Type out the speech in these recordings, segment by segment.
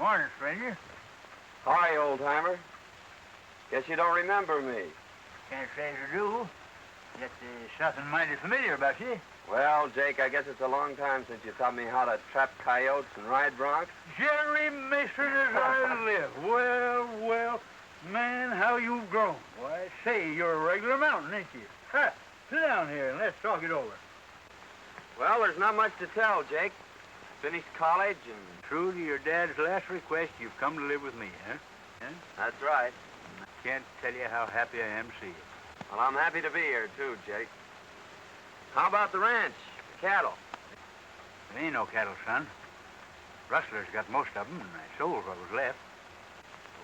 Morning, stranger. Hi, old-timer. Guess you don't remember me. Can't say you do. Yet there's something mighty familiar about you. Well, Jake, I guess it's a long time since you taught me how to trap coyotes and ride broncs. Jerry Mason as I live. Well, man, how you've grown. Why, I say you're a regular mountain, ain't you? Ha! Sit down here and let's talk it over. Well, there's not much to tell, Jake. Finished college and... True to your dad's last request, you've come to live with me, huh? That's right. I can't tell you how happy I am to see you. Well, I'm happy to be here, too, Jake. How about the ranch, the cattle? There ain't no cattle, son. Rustlers got most of them, and I sold what was left.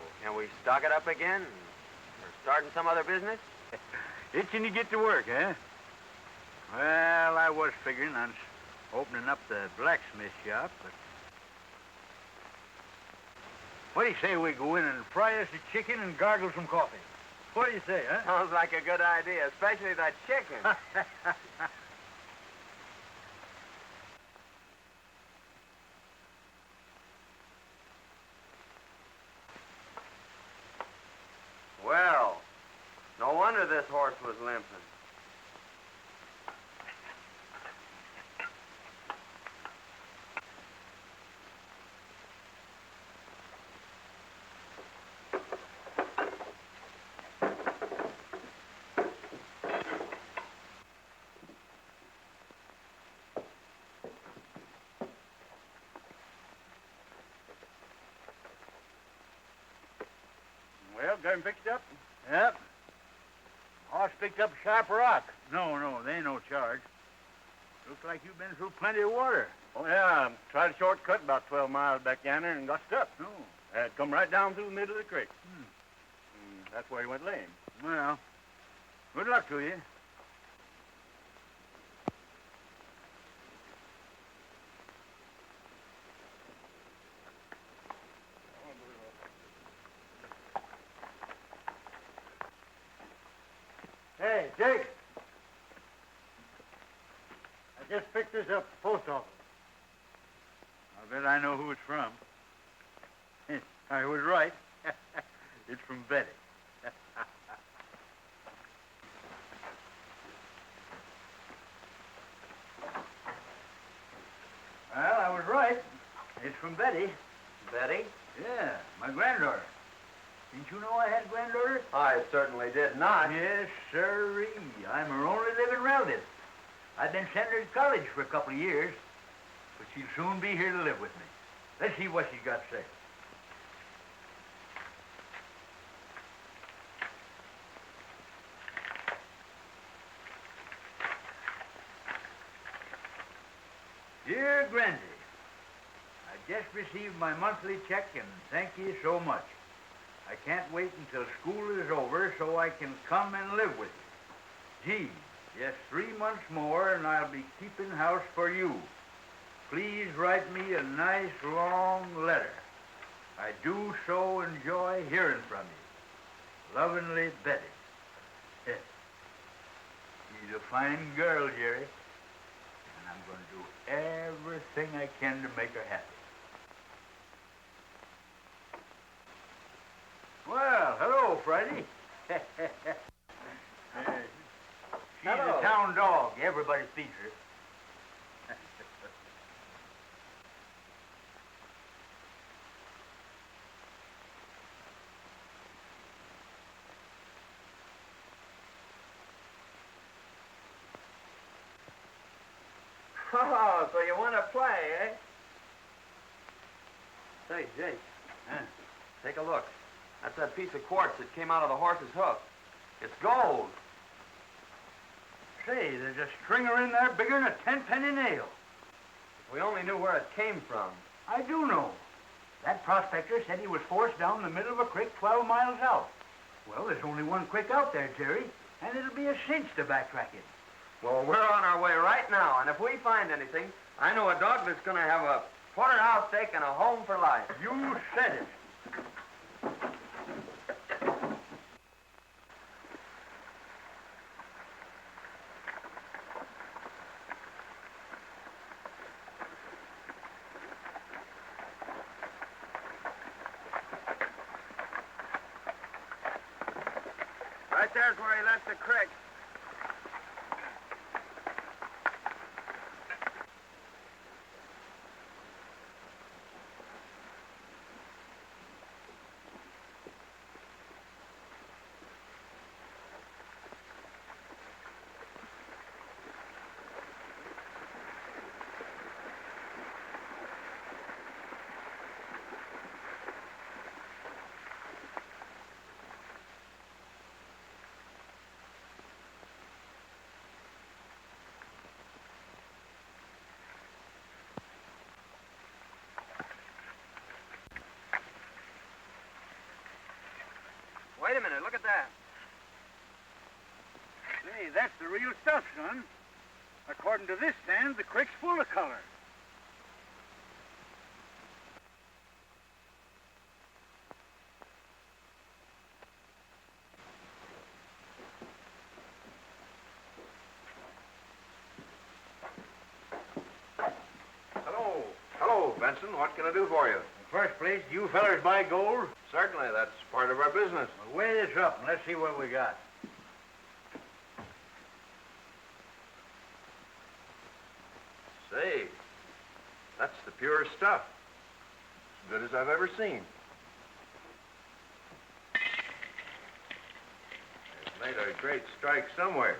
Well, can we stock it up again? Or starting some other business? Itching to get to work, eh? Well, I was figuring on opening up the blacksmith shop, but... What do you say we go in and fry us a chicken and gargle some coffee? What do you say, huh? Sounds like a good idea, especially that chicken. Well, no wonder this horse was limping. Well, got him fixed up? Yep. Horse picked up a sharp rock. No, there ain't no charge. Looks like you've been through plenty of water. Oh, yeah. Tried a shortcut about 12 miles back yonder and got stuck. No. Come right down through the middle of the creek. That's where he went lame. Well, good luck to you. Hey, Jake. I just picked this up at the post office. I bet I know who it's from. I was right. It's from Betty. Well, I was right. It's from Betty. Betty? Yeah, my granddaughter. Didn't you know I had a granddaughter? I certainly did not. Yes, sirree. I'm her only living relative. I've been sending her to college for a couple of years, but she'll soon be here to live with me. Let's see what she's got to say. Dear Grandy, I just received my monthly check and thank you so much. I can't wait until school is over so I can come and live with you. Gee, just 3 months more and I'll be keeping house for you. Please write me a nice long letter. I do so enjoy hearing from you. Lovingly, Betty. She's a fine girl, Jerry. And I'm going to do everything I can to make her happy. Well, hello, Friday. She's Hello. a town dog. Everybody feeds her. Oh, so you want to play, eh? Say, Jake, take a look. That's that piece of quartz that came out of the horse's hoof. It's gold. Say, there's a stringer in there bigger than a 10-penny nail. If we only knew where it came from. I do know. That prospector said he was forced down the middle of a creek 12 miles out. Well, there's only one creek out there, Jerry, and it'll be a cinch to backtrack it. Well, we're on our way right now, and if we find anything, I know a dog that's going to have a porterhouse steak and a home for life. You said it. there's where he left the creek. Wait a minute, look at that. Say, that's the real stuff, son. According to this stand, the creek's full of color. Hello, Benson. What can I do for you? In the first place, do you fellers buy gold? Certainly, that's part of our business. Well, weigh this up and let's see what we got. Say, that's the purest stuff. As good as I've ever seen. They've made a great strike somewhere.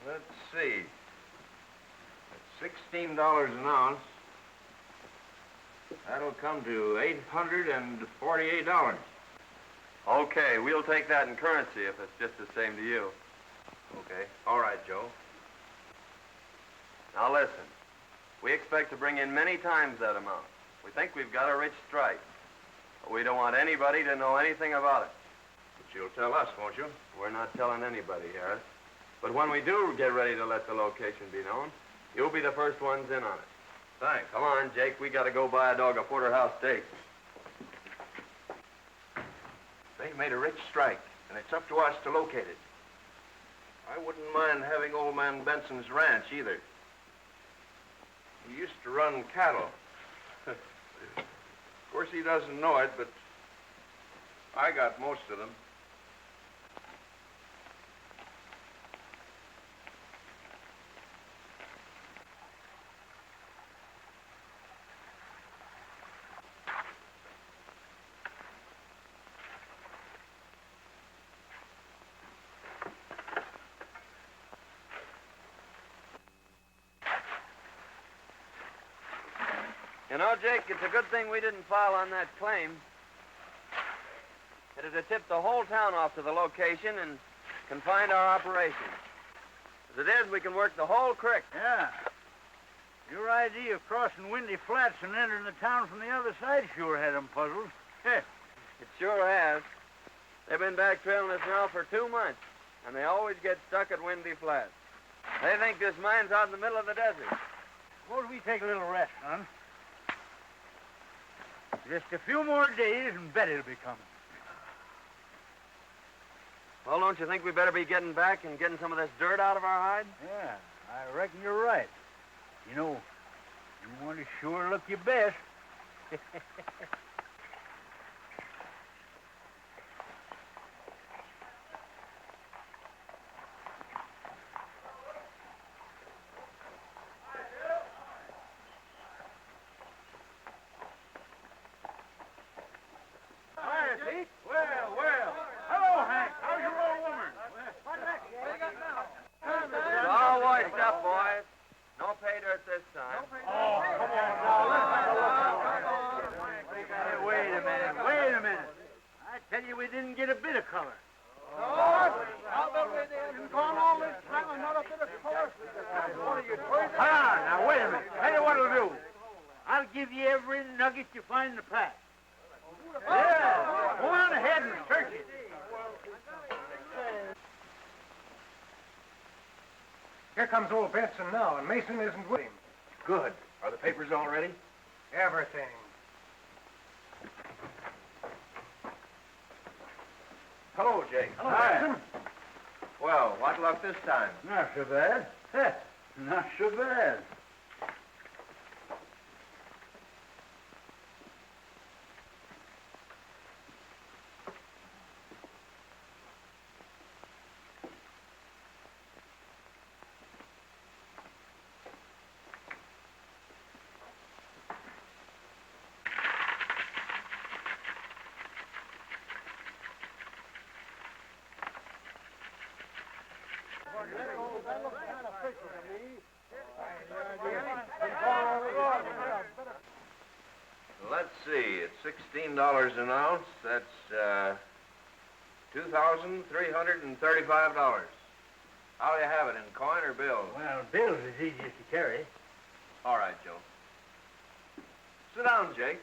Let's see. At $16 an ounce, that'll come to $848. Okay, we'll take that in currency if it's just the same to you. Okay. All right, Joe. Now listen, we expect to bring in many times that amount. We think we've got a rich strike. But we don't want anybody to know anything about it. But you'll tell us, won't you? We're not telling anybody, Harris. But when we do get ready to let the location be known, you'll be the first ones in on it. Thanks. Come on, Jake. We got to go buy a dog a porterhouse steak. They've made a rich strike, and it's up to us to locate it. I wouldn't mind having old man Benson's ranch, either. He used to run cattle. Of course, he doesn't know it, but I got most of them. You know, Jake, it's a good thing we didn't file on that claim. It'd have tipped the whole town off to the location and confined our operation. As it is, we can work the whole creek. Yeah. Your idea of crossing Windy Flats and entering the town from the other side sure had them puzzled. It sure has. They've been back trailing us now for 2 months, and they always get stuck at Windy Flats. They think this mine's out in the middle of the desert. Suppose we take a little rest, son. Just a few more days and Betty'll be coming. Well, don't you think we better be getting back and getting some of this dirt out of our hide? Yeah, I reckon you're right. You know, you want to sure look your best. You find the pack. Yeah, go on ahead and search it. Here comes old Benson now, and Mason isn't with him. Good. Are the papers all ready? Everything. Hello, Jake. Hello, Hi. Benson. Well, what luck this time? Not so bad. Heh, not so bad. Let's see, it's $16 an ounce. That's $2,335. How'll you have it, in coin or bills? Well, bills is easiest to carry. All right, Joe. Sit down, Jake.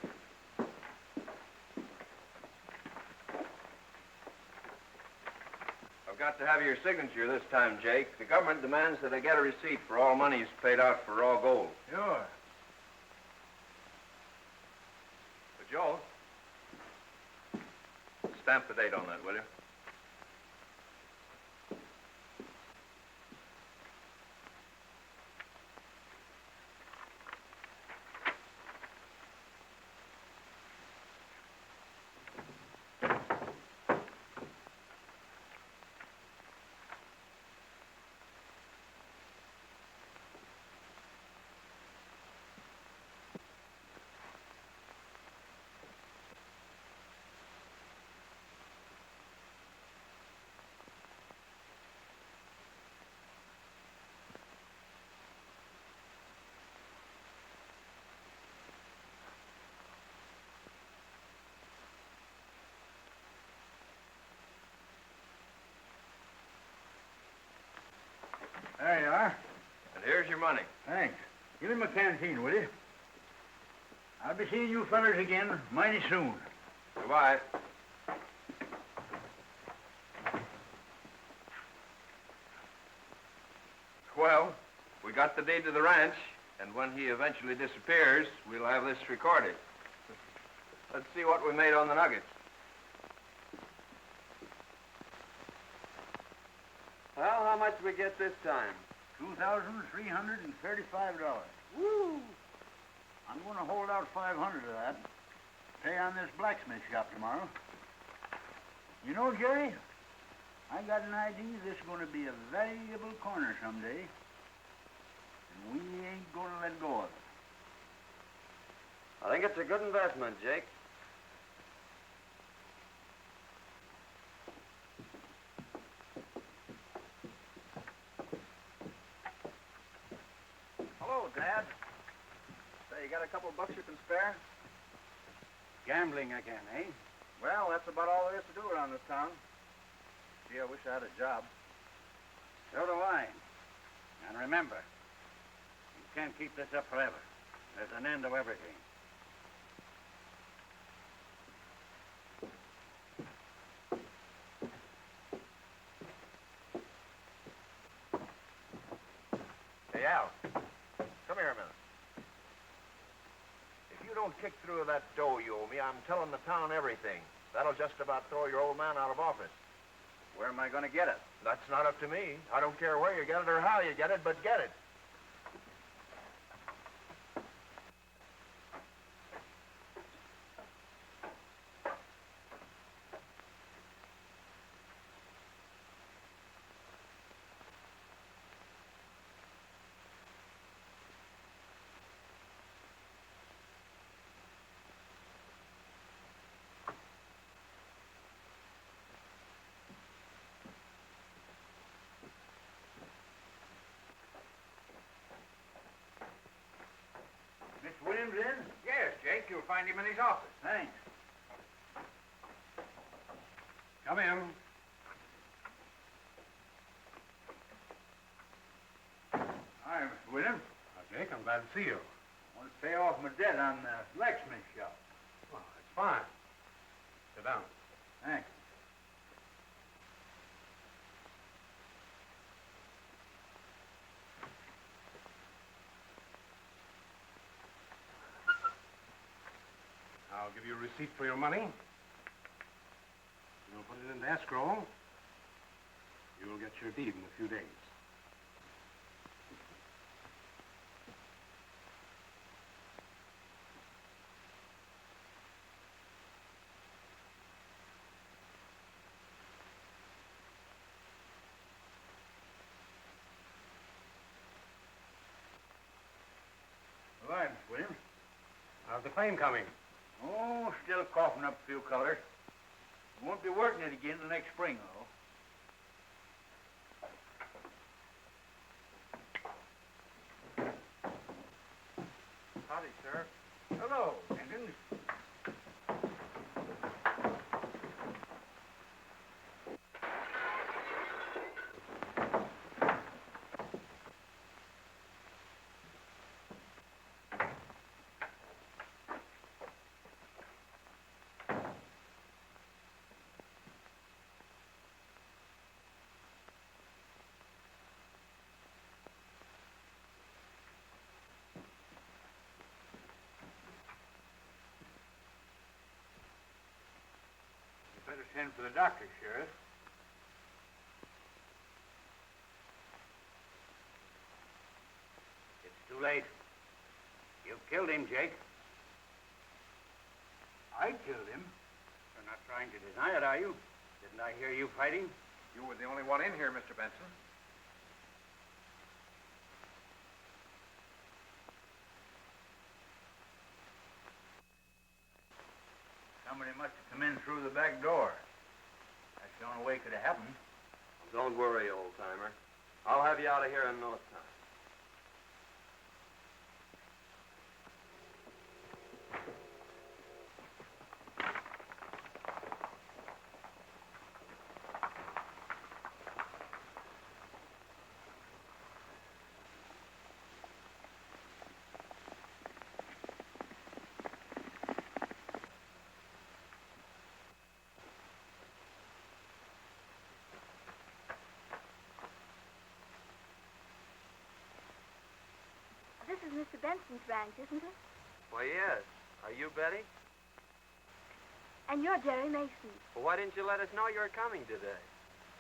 I've got to have your signature this time, Jake. The government demands that I get a receipt for all monies paid out for raw gold. Sure. But, Joe, stamp the date on that, will you? There you are. And here's your money. Thanks. Give him a canteen, will you? I'll be seeing you fellers again mighty soon. Goodbye. Well, we got the deed to the ranch, and when he eventually disappears, we'll have this recorded. Let's see what we made on the nuggets. Well, how much did we get this time? $2,335. Woo! I'm going to hold out 500 of that. Pay on this blacksmith shop tomorrow. You know, Jerry, I got an idea this is going to be a valuable corner someday. And we ain't going to let go of it. I think it's a good investment, Jake. Hello, Dad. Say, you got a couple bucks you can spare? Gambling again, eh? Well, that's about all there is to do around this town. Gee, I wish I had a job. So do I. And remember, you can't keep this up forever. There's an end to everything. Hey, Al, come here a minute. If you don't kick through that dough you owe me, I'm telling the town everything. That'll just about throw your old man out of office. Where am I going to get it? That's not up to me. I don't care where you get it or how you get it, but get it. Mr. Williams in? Yes, Jake, you'll find him in his office. Thanks. Come in. Hi, Mr. Williams. Jake, I'm glad to see you. I want to pay off my debt on the blacksmith shop. Well, it's fine. Sit down. Thanks. I'll give you a receipt for your money. You'll put it into escrow. You'll get your deed in a few days. Right, William. How's the claim coming? Oh, still coughing up a few colors. Won't be working it again till next spring, though. Howdy, Sheriff. Hello, Jenkins. Better send for the doctor, Sheriff. It's too late. You've killed him, Jake. I killed him. You're not trying to deny it, are you? Didn't I hear you fighting? You were the only one in here, Mr. Benson. Somebody must have come in through the back door. That's the only way it could have happened. Don't worry, old-timer. I'll have you out of here in no time. This is Mr. Benson's ranch, isn't it? Why, yes. Are you Betty? And you're Jerry Mason. Well, why didn't you let us know you were coming today?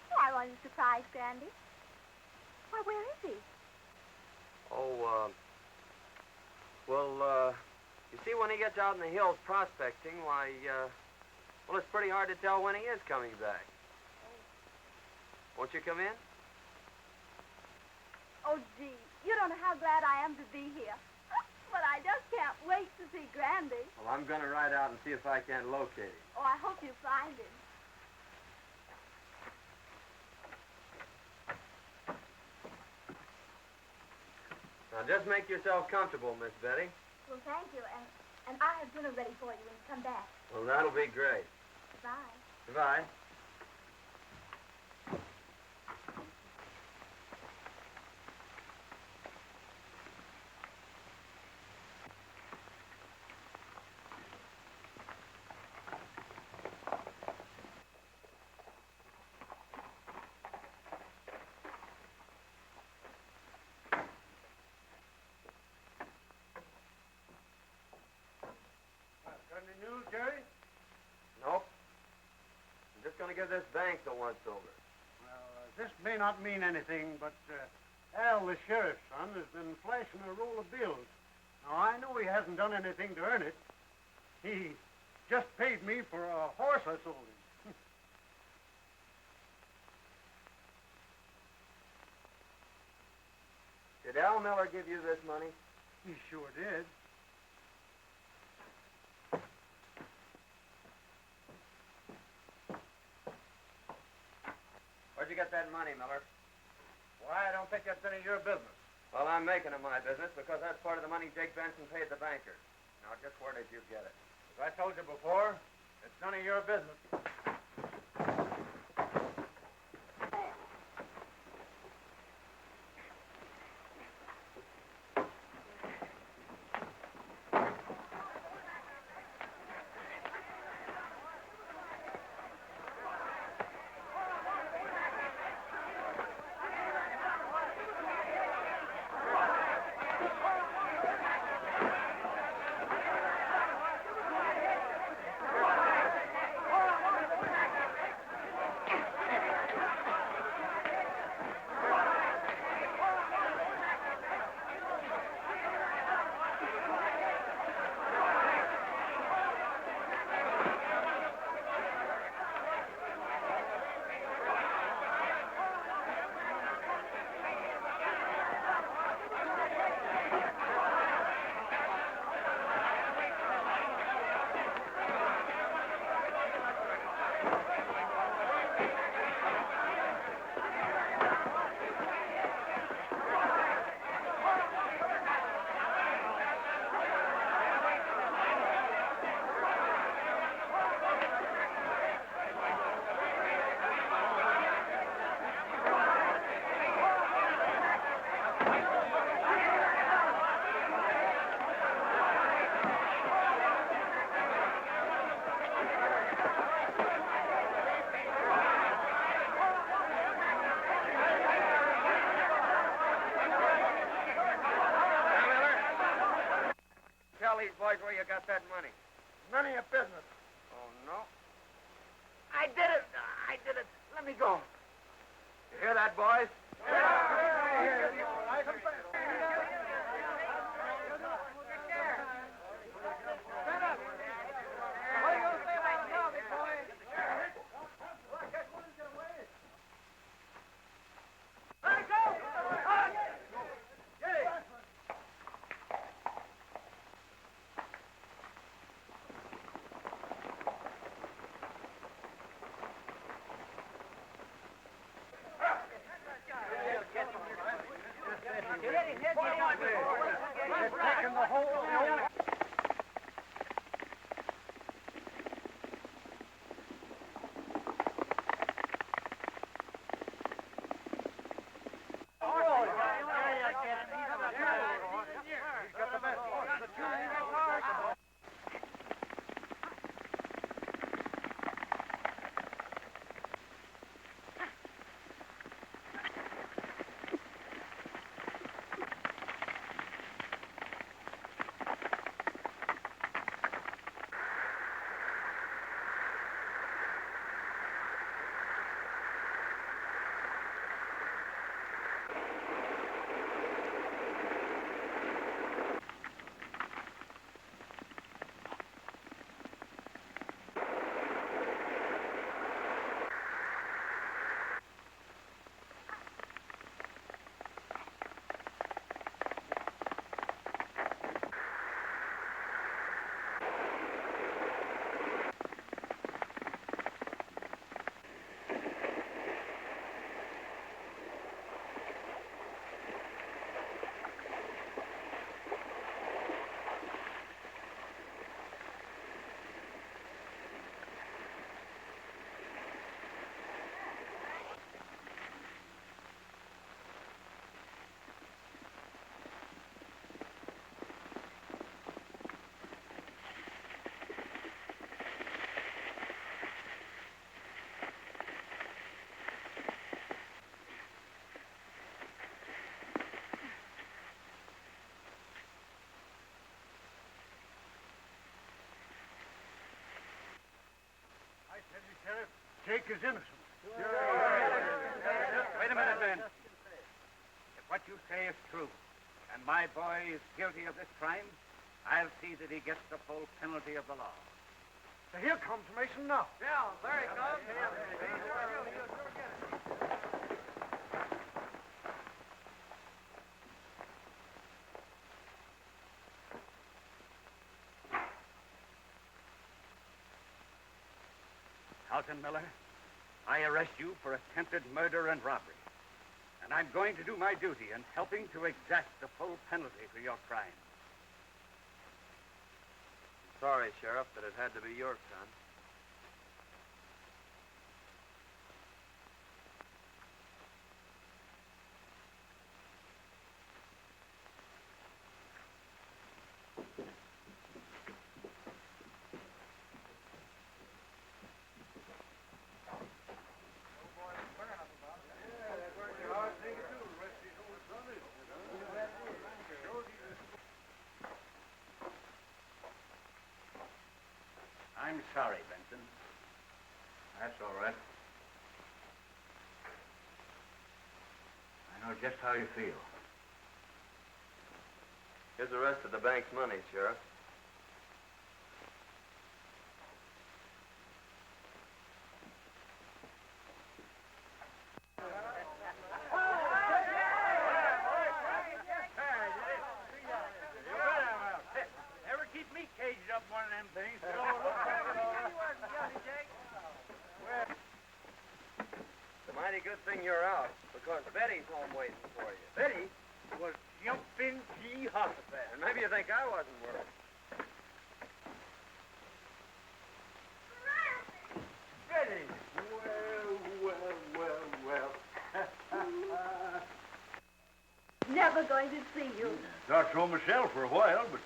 Oh, I wanted to surprise Grandy. Why, where is he? Oh, you see, when he gets out in the hills prospecting, why, well, it's pretty hard to tell when he is coming back. Won't you come in? Oh, gee, you don't know how glad I am to be here. But I just can't wait to see Grandy. Well, I'm going to ride out and see if I can locate him. Oh, I hope you find him. Now, just make yourself comfortable, Miss Betty. Well, thank you, and I have dinner ready for you when you come back. Well, that'll be great. Goodbye. Goodbye. Got any news, Jerry? Nope. I'm just going to give this bank the once-over. Well, this may not mean anything, but Al, the sheriff's son, has been flashing a roll of bills. Now, I know he hasn't done anything to earn it. He just paid me for a horse I sold him. Did Al Miller give you this money? He sure did. Where'd you get that money, Miller? Why, I don't think that's any of your business. Well, I'm making it my business because that's part of the money Jake Benson paid the banker. Now, just where did you get it? As I told you before, it's none of your business. boys, where you got that money. None of your business. Oh, no? I did it. I did it. Let me go. You hear that, boys? Sheriff, Jake is innocent. Wait a minute, Ben. If what you say is true, and my boy is guilty of this crime, I'll see that he gets the full penalty of the law. So here comes Mason now. Yeah, there he comes. Alton Miller, I arrest you for attempted murder and robbery. And I'm going to do my duty in helping to exact the full penalty for your crime. Sorry, Sheriff, but it had to be your son. I'm sorry, Benson. That's all right. I know just how you feel. Here's the rest of the bank's money, Sheriff. Never keep me caged up one of them things. It's a mighty good thing you're out, because Betty's home waiting for you. Betty was jumping G hospital. And maybe you think I wasn't worried. Betty. Never going to see you. Thought so myself for a while, but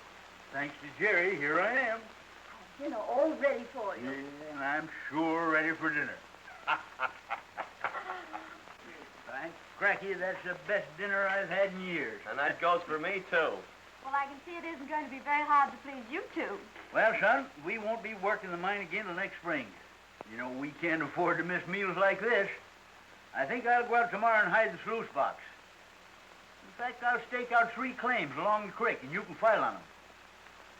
thanks to Jerry, here I am. Dinner all ready for you. Yeah, and I'm sure ready for dinner. Thanks, Cracky, that's the best dinner I've had in years. And that goes for me, too. Well, I can see it isn't going to be very hard to please you two. Well, son, we won't be working the mine again till next spring. You know, we can't afford to miss meals like this. I think I'll go out tomorrow and hide the sluice box. In fact, I'll stake out 3 claims along the creek, and you can file on them.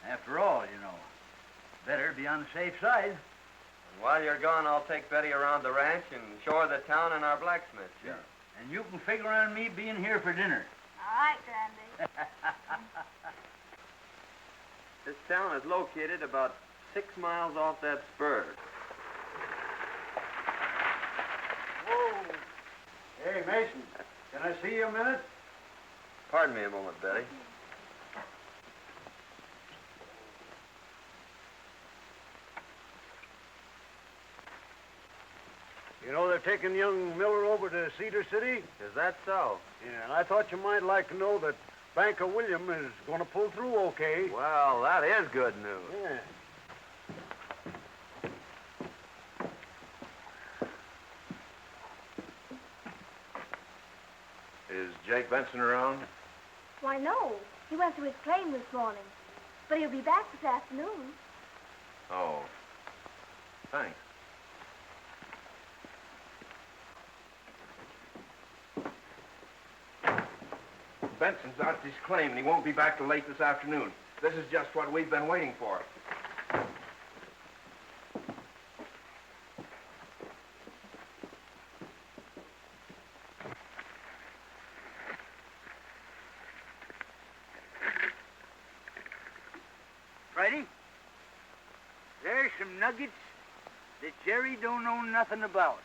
After all, you know, better be on the safe side. And while you're gone, I'll take Betty around the ranch and show her the town and our blacksmith shop. Yeah. And you can figure on me being here for dinner. All right, Grandy. This town is located about 6 miles off that spur. Whoa. Hey, Mason, can I see you a minute? Pardon me a moment, Betty. You know they're taking young Miller over to Cedar City? Is that so? Yeah, and I thought you might like to know that Banker William is going to pull through okay. Well, that is good news. Yeah. Is Jake Benson around? Why, no. He went to his claim this morning. But he'll be back this afternoon. Oh. Thanks. Benson's out at his claim, and he won't be back till late this afternoon. This is just what we've been waiting for. Friday, there's some nuggets that Jerry don't know nothing about.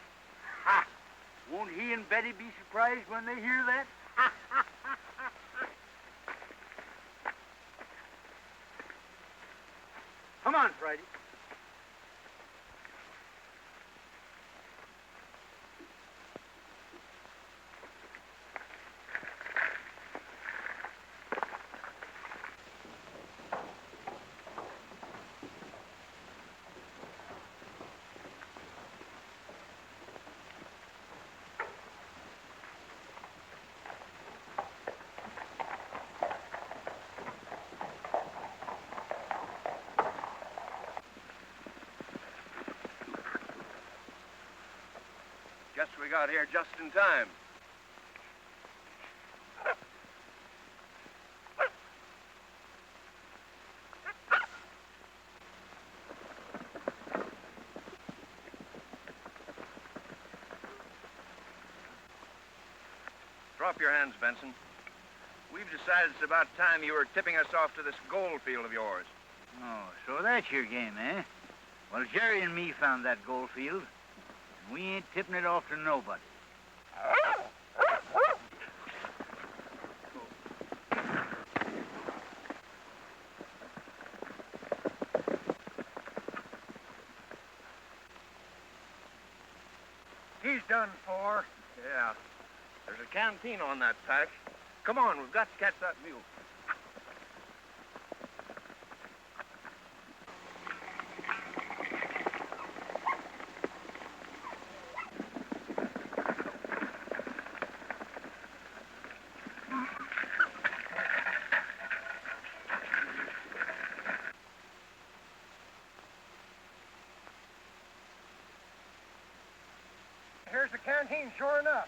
Ha! Won't he and Betty be surprised when they hear that? Come on, Friday. Guess we got here just in time. Drop your hands, Benson. We've decided it's about time you were tipping us off to this gold field of yours. Oh, so that's your game, eh? Well, Jerry and me found that gold field. We ain't tipping it off to nobody. He's done for. Yeah. There's a canteen on that patch. Come on, we've got to catch that mule. Here's the canteen, sure enough.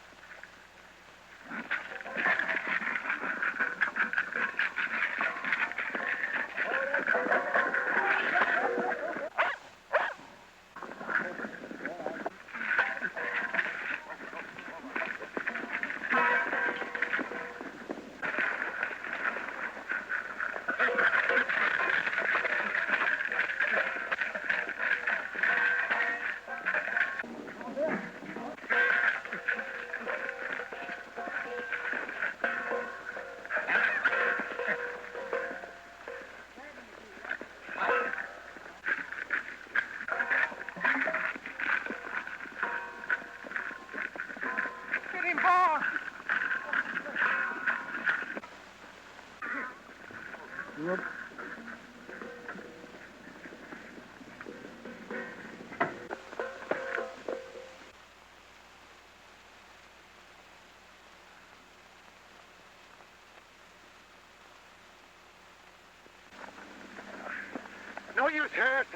use, Harris.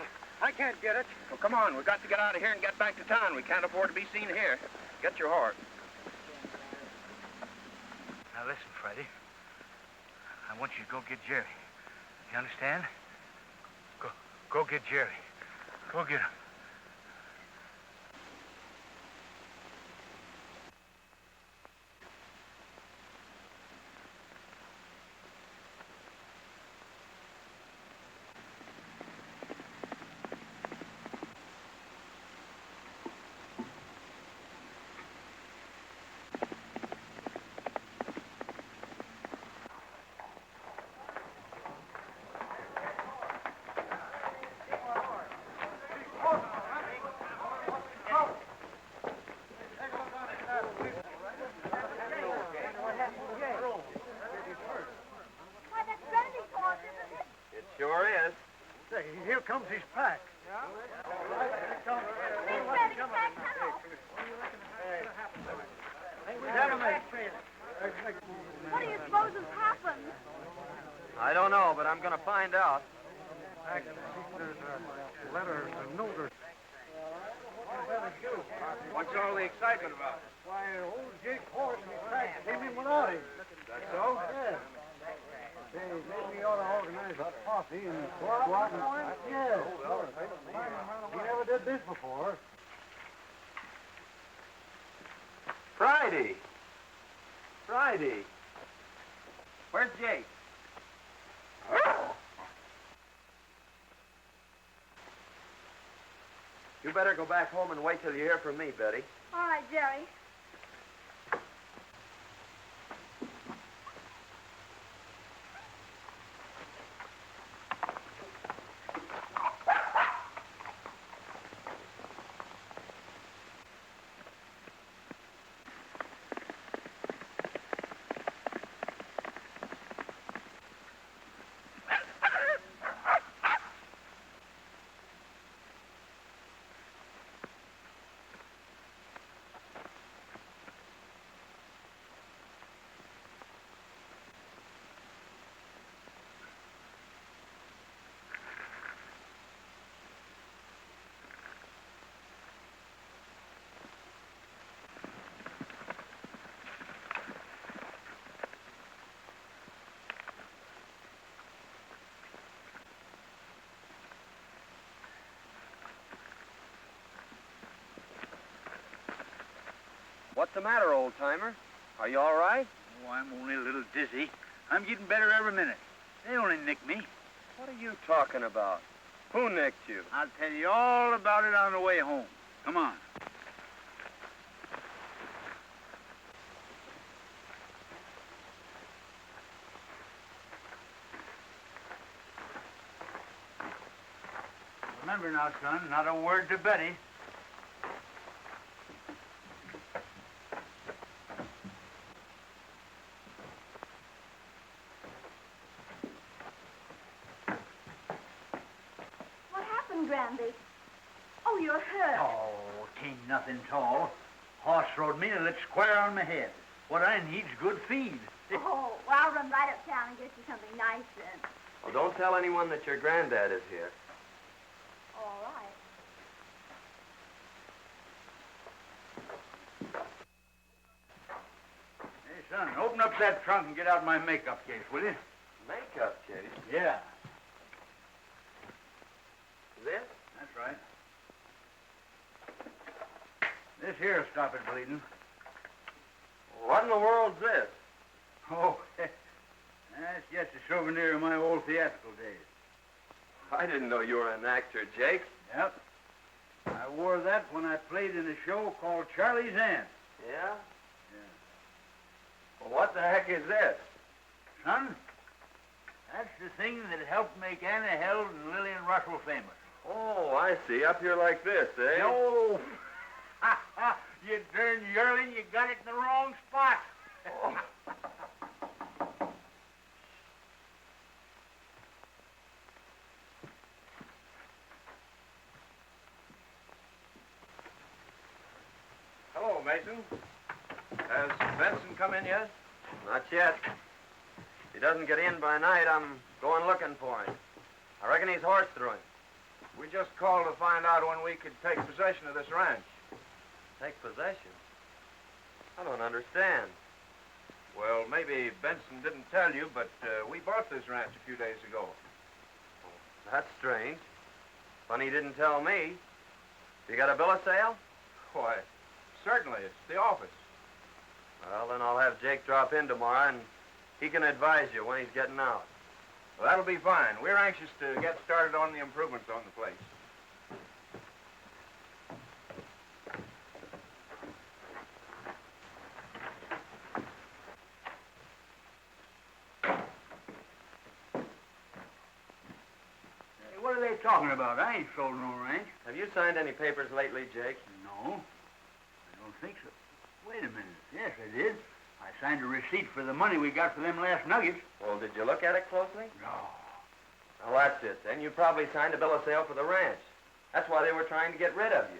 I can't get it. Well, come on. We've got to get out of here and get back to town. We can't afford to be seen here. Get your horse. Now listen, Freddie. I want you to go get Jerry. You understand? Go get Jerry. Go get him. Why, that's Brandy's horse, isn't it? It sure is. Say, here comes his pack. Big Brandy, back now. What do you suppose has happened? I don't know, but I'm going to find out. There's a letter, a note or... What's all the excitement about? Why, old Jake's horse and his pack came in without him. That so? Yeah. Say, maybe we ought to organize a posse and go out and... Yeah. He never did this before. Friday. Where's Jake? You better go back home and wait till you hear from me, Betty. All right, Jerry. What's the matter, old-timer? Are you all right? Oh, I'm only a little dizzy. I'm getting better every minute. They only nicked me. What are you talking about? Who nicked you? I'll tell you all about it on the way home. Come on. Remember now, son, not a word to Betty. Brandy. Oh, you're hurt. Oh, tain't nothing tall. Horse rode me and lit square on my head. What I need's good feed. Oh, well, I'll run right uptown and get you something nice then. Well, don't tell anyone that your granddad is here. All right. Hey, son, open up that trunk and get out my makeup case, will you? Makeup case? Yeah. This? That's right. This here'll stop it bleeding. What in the world's this? Oh, that's just a souvenir of my old theatrical days. I didn't know you were an actor, Jake. Yep. I wore that when I played in a show called Charlie's Aunt. Yeah? Yeah. Well, what the heck is this? Son, that's the thing that helped make Anna Held and Lillian Russell famous. Oh, I see. Up here like this, eh? No. You darn yearling, you got it in the wrong spot. Oh. Hello, Mason. Has Benson come in yet? Not yet. If he doesn't get in by night, I'm going looking for him. I reckon he's horsed through him. We just called to find out when we could take possession of this ranch. Take possession? I don't understand. Well, maybe Benson didn't tell you, but we bought this ranch a few days ago. That's strange. Funny he didn't tell me. You got a bill of sale? Why, certainly. It's the office. Well, then I'll have Jake drop in tomorrow, and he can advise you when he's getting out. Well, that'll be fine. We're anxious to get started on the improvements on the place. Hey, what are they talking about? I ain't sold no ranch. Have you signed any papers lately, Jake? No, I don't think so. Wait a minute. Yes, I did. I signed a receipt for the money we got for them last nuggets. Well, did you look at it closely? No. Well, that's it. Then you probably signed a bill of sale for the ranch. That's why they were trying to get rid of you.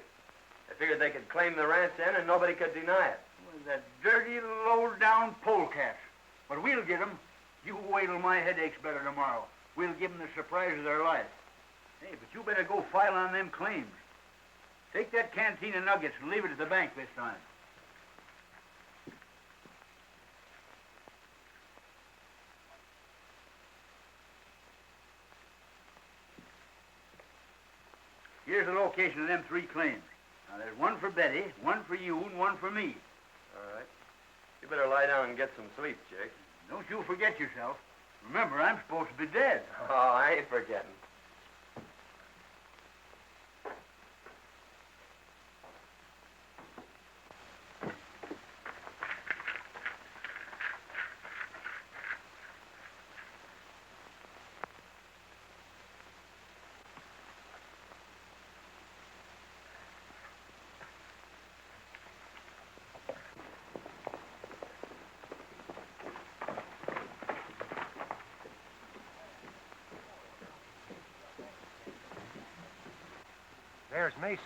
They figured they could claim the ranch then and nobody could deny it. Well, that dirty, low-down polecats. But we'll get 'em. You wait till my head aches better tomorrow. We'll give 'em the surprise of their life. Hey, but you better go file on them claims. Take that canteen of nuggets and leave it at the bank this time. Here's the location of them 3 claims. Now, there's one for Betty, one for you, and one for me. All right. You better lie down and get some sleep, Jake. Don't you forget yourself. Remember, I'm supposed to be dead. Oh, I ain't forgetting. There's Mason.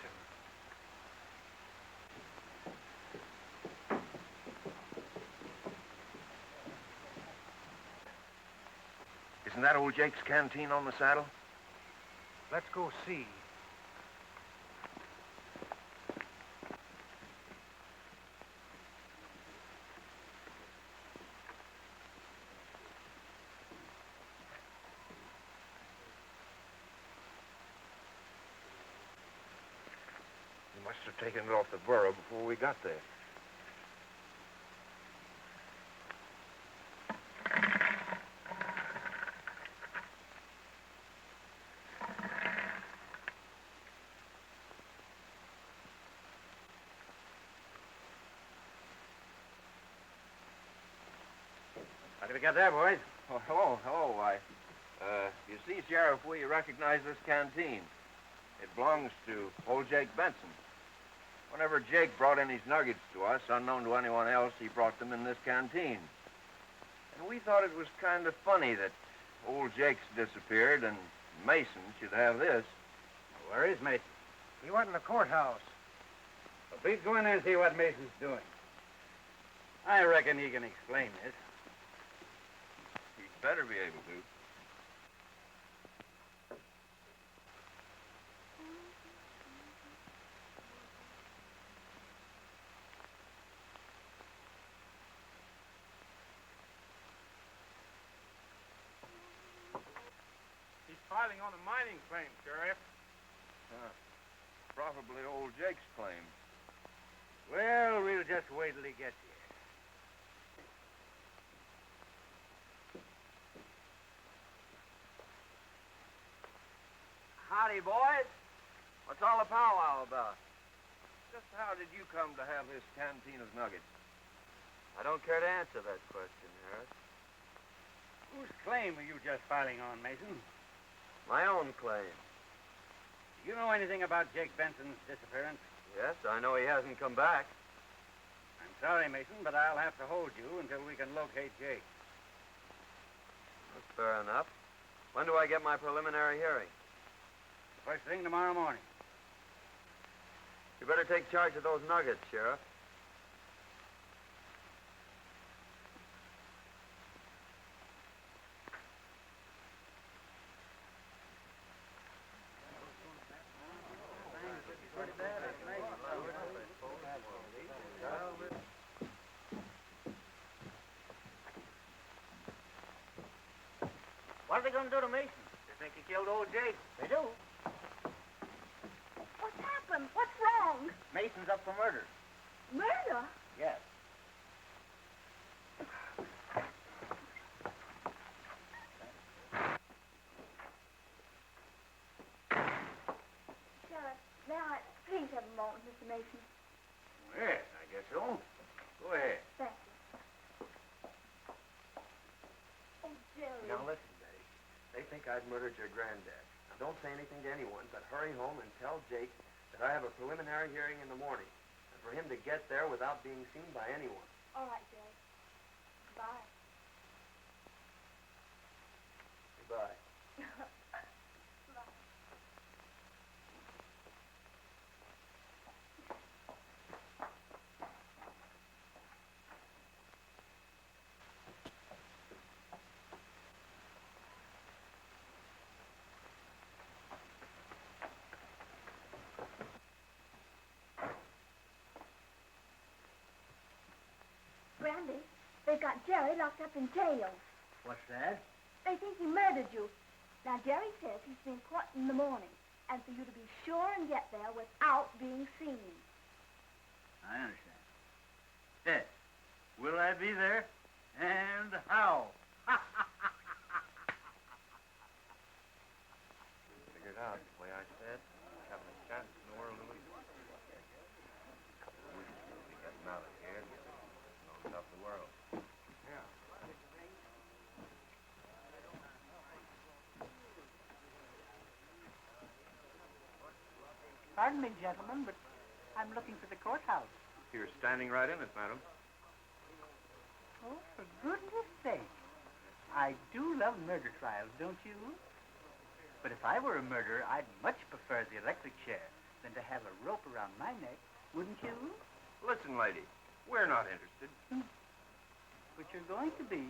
Isn't that old Jake's canteen on the saddle? Let's go see. He must have taken it off the burro before we got there. How do we get there, boys? Oh, hello. You see, Sheriff, we recognize this canteen. It belongs to old Jake Benson. Whenever Jake brought in his nuggets to us, unknown to anyone else, he brought them in this canteen. And we thought it was kind of funny that old Jake's disappeared and Mason should have this. Where is Mason? He went in the courthouse. Well, please go in there and see what Mason's doing. I reckon he can explain this. He'd better be able to. Filing on a mining claim, Sheriff. Probably old Jake's claim. Well, we'll just wait till he gets here. Howdy, boys. What's all the powwow about? Just how did you come to have this canteen of nuggets? I don't care to answer that question, Harris. Whose claim are you just filing on, Mason? My own claim. Do you know anything about Jake Benson's disappearance? Yes, I know he hasn't come back. I'm sorry, Mason, but I'll have to hold you until we can locate Jake. That's fair enough. When do I get my preliminary hearing? First thing tomorrow morning. You better take charge of those nuggets, Sheriff. What are they going to do to Mason? They think he killed old Jake. They do. What's happened? What's wrong? Mason's up for murder. Murder? Yes. Sheriff, may I please have a moment, Mr. Mason? Yes, I guess so. Go ahead. Thank you. Oh, Jerry. Now listen, Betty. They think I'd murdered your granddad. Now don't say anything to anyone, but hurry home and tell Jake that I have a preliminary hearing in the morning, and for him to get there without being seen by anyone. All right, Jerry. Bye. Goodbye. Bye. Brandy, they've got Jerry locked up in jail. What's that? They think he murdered you. Now, Jerry says he's been caught in the morning, and for you to be sure and get there without being seen. I understand. Yes. Will I be there? And how? Figured out the way I said. Having a chance in the world to lose. A couple of weeks we'll be getting out of here and knows up the world. Yeah. Pardon me, gentlemen, but I'm looking for the courthouse. You're standing right in it, madam. Oh, for goodness sake. I do love murder trials, don't you? But if I were a murderer, I'd much prefer the electric chair than to have a rope around my neck, wouldn't you? Listen, lady, we're not interested. But you're going to be.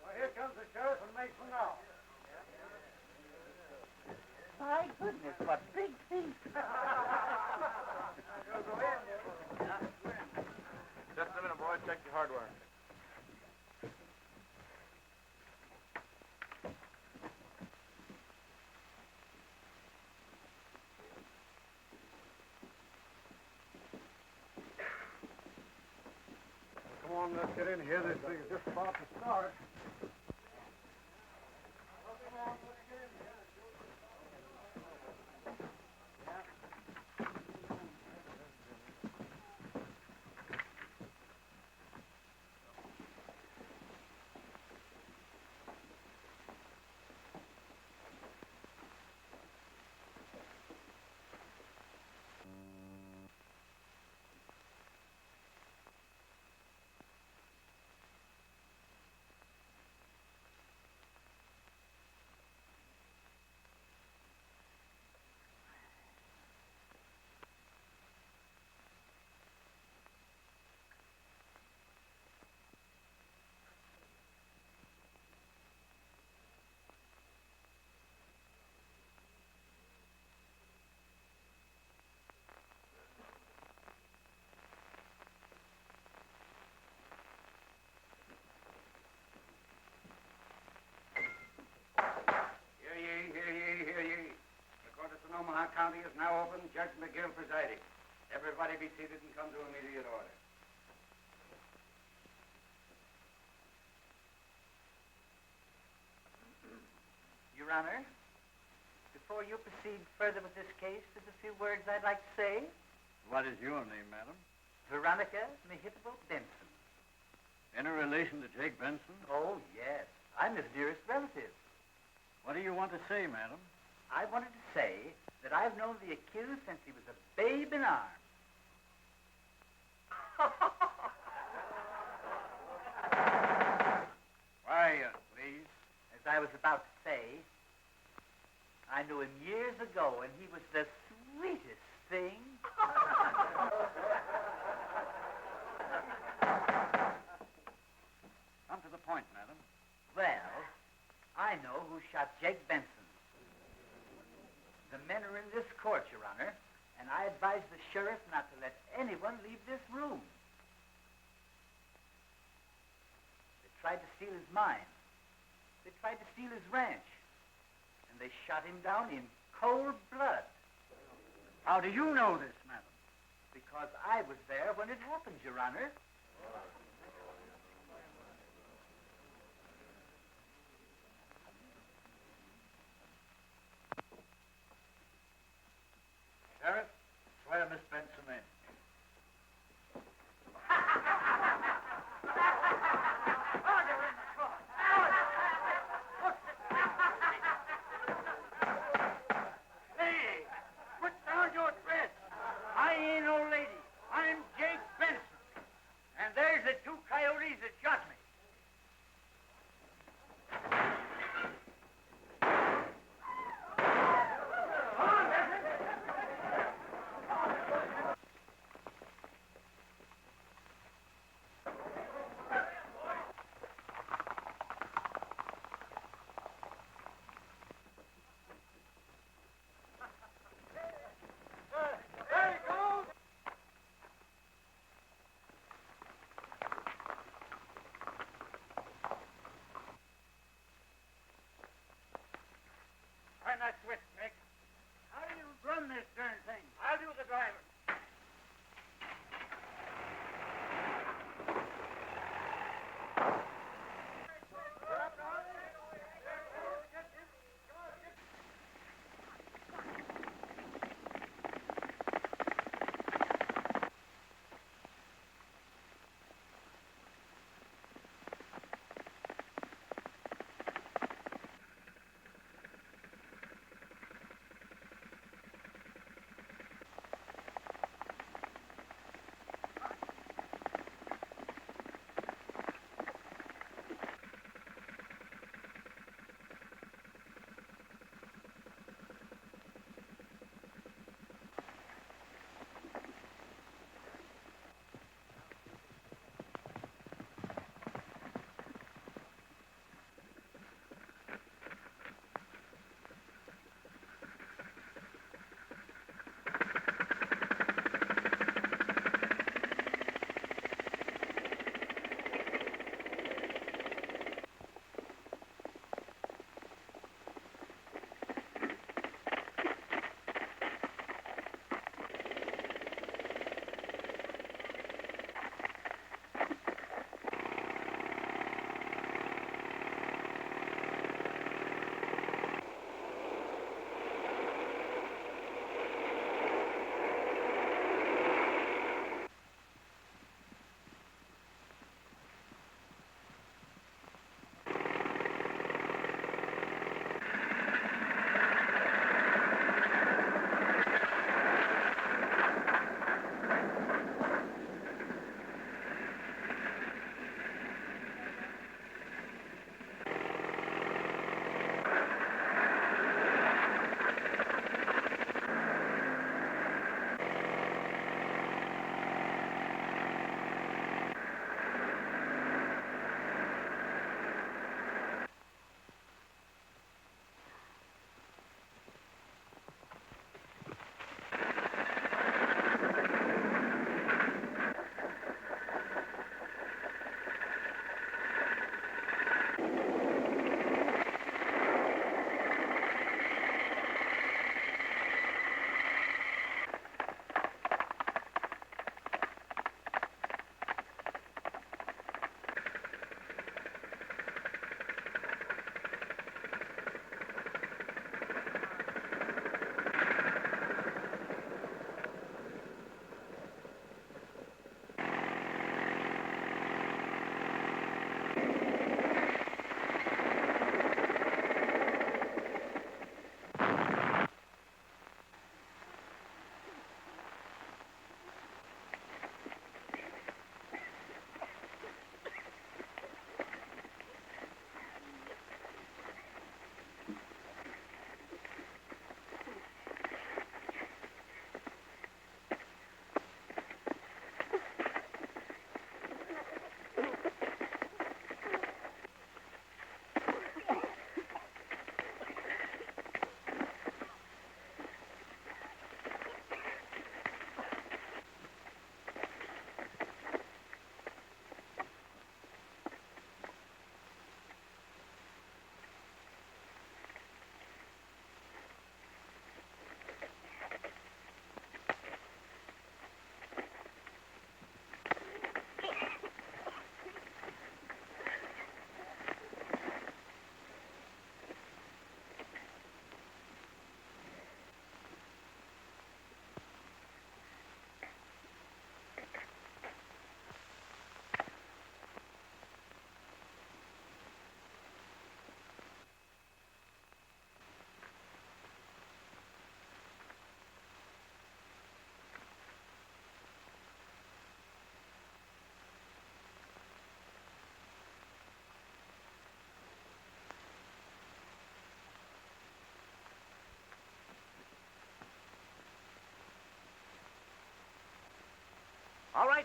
Well, here comes the sheriff and Mason now. My goodness, what big feet. Just a minute, boy. Check your hardware. Come on, let's get in here. This thing is just about to start. Omaha County is now open. Judge McGill presiding. Everybody be seated and come to immediate order. Your Honor, before you proceed further with this case, there's a few words I'd like to say. What is your name, madam? Veronica Mehitable Benson. Any relation to Jake Benson? Oh, yes. I'm his nearest relative. What do you want to say, madam? I wanted to say that I've known the accused since he was a babe in arms. Quiet, please. As I was about to say, I knew him years ago, and he was the sweetest thing. Come to the point, madam. Well, I know who shot Jake Benson. The men are in this court, Your Honor, and I advise the sheriff not to let anyone leave this room. tried to steal his mine. They tried to steal his ranch. And they shot him down in cold blood. How do you know this, madam? Because I was there when it happened, Your Honor. Sheriff, swear Miss Benson in. Hey, put down your threats. I ain't no lady. I'm Jake Benson. And there's the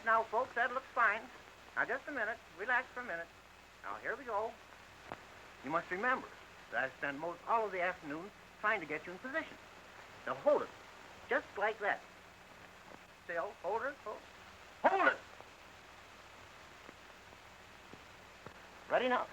right now, folks. That looks fine. Now, just a minute. Relax for a minute. Now, here we go. You must remember that I spend most all of the afternoon trying to get you in position. Now, hold it. Just like that. Still. Hold it. Hold it! Ready now.